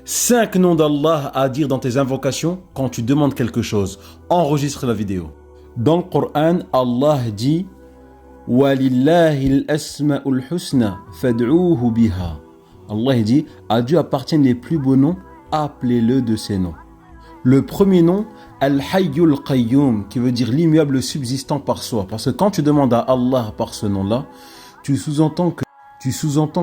5 noms d'Allah à dire dans tes invocations quand tu demandes quelque chose. Enregistre la vidéo. Dans le Coran, Allah dit وَلِلَّهِ الْأَسْمَاءُ الْحُسْنَى فَادْعُوهُ بِهَا. Allah dit, à Dieu appartiennent les plus beaux noms, appelez-le de ces noms. Le premier nom, Al-Hayyul Qayyum, qui veut dire l'immuable subsistant par soi. Parce que quand tu demandes à Allah par ce nom-là, tu sous-entends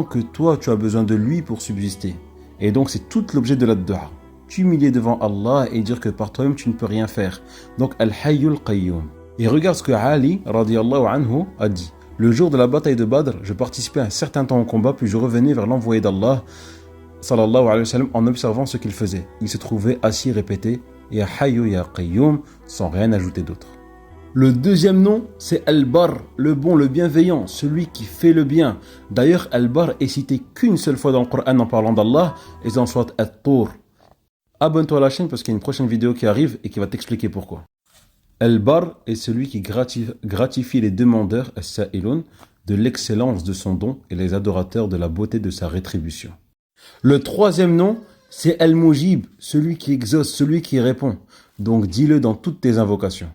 que toi, tu as besoin de lui pour subsister. Et donc, c'est tout l'objet de la dua. T'humilier devant Allah et dire que par toi-même, tu ne peux rien faire. Donc, Al-Hayyul Qayyum. Et regarde ce que Ali, radiyallahu anhu, a dit. Le jour de la bataille de Badr, je participais un certain temps au combat, puis je revenais vers l'envoyé d'Allah, sallallahu alayhi wa sallam, en observant ce qu'il faisait. Il se trouvait assis, répété, Ya Hayyu Ya Qayyum, sans rien ajouter d'autre. Le deuxième nom, c'est Al-Barr, le bon, le bienveillant, celui qui fait le bien. D'ailleurs, Al-Barr est cité qu'une seule fois dans le Coran en parlant d'Allah, et dans soit At-Tur. Abonne-toi à la chaîne parce qu'il y a une prochaine vidéo qui arrive et qui va t'expliquer pourquoi. Al-Barr est celui qui gratifie les demandeurs, as-sa'ilun, de l'excellence de son don et les adorateurs de la beauté de sa rétribution. Le troisième nom, c'est Al-Mujib, celui qui exauce, celui qui répond. Donc dis-le dans toutes tes invocations.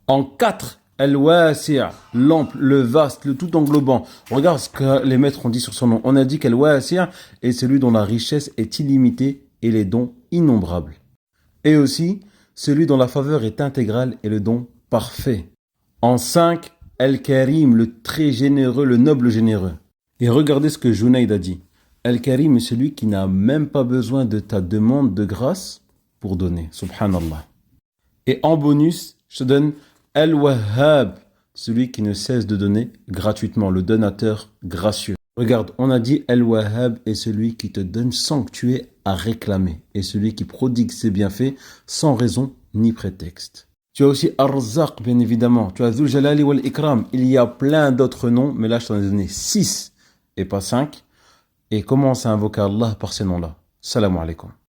En 4, Al-Wasi', l'ample, le vaste, le tout englobant. Regarde ce que les maîtres ont dit sur son nom. On a dit qu'Al-Wasi' est celui dont la richesse est illimitée et les dons innombrables. Et aussi, celui dont la faveur est intégrale et le don parfait. En 5, Al-Karim, le très généreux, le noble généreux. Et regardez ce que Junayd a dit. Al-Karim est celui qui n'a même pas besoin de ta demande de grâce pour donner. Subhanallah. Et en bonus, je te donne Al-Wahhab, celui qui ne cesse de donner gratuitement, le donateur gracieux. Regarde, on a dit Al-Wahhab est celui qui te donne sans que tu aies à réclamer, et celui qui prodigue ses bienfaits sans raison ni prétexte. Tu as aussi Ar-Razzaq, bien évidemment. Tu as Dhul Jalali wal Ikram. Il y a plein d'autres noms, mais là je t'en ai donné 6 et pas 5. Et commence à invoquer Allah par ces noms-là. Salam alaikum.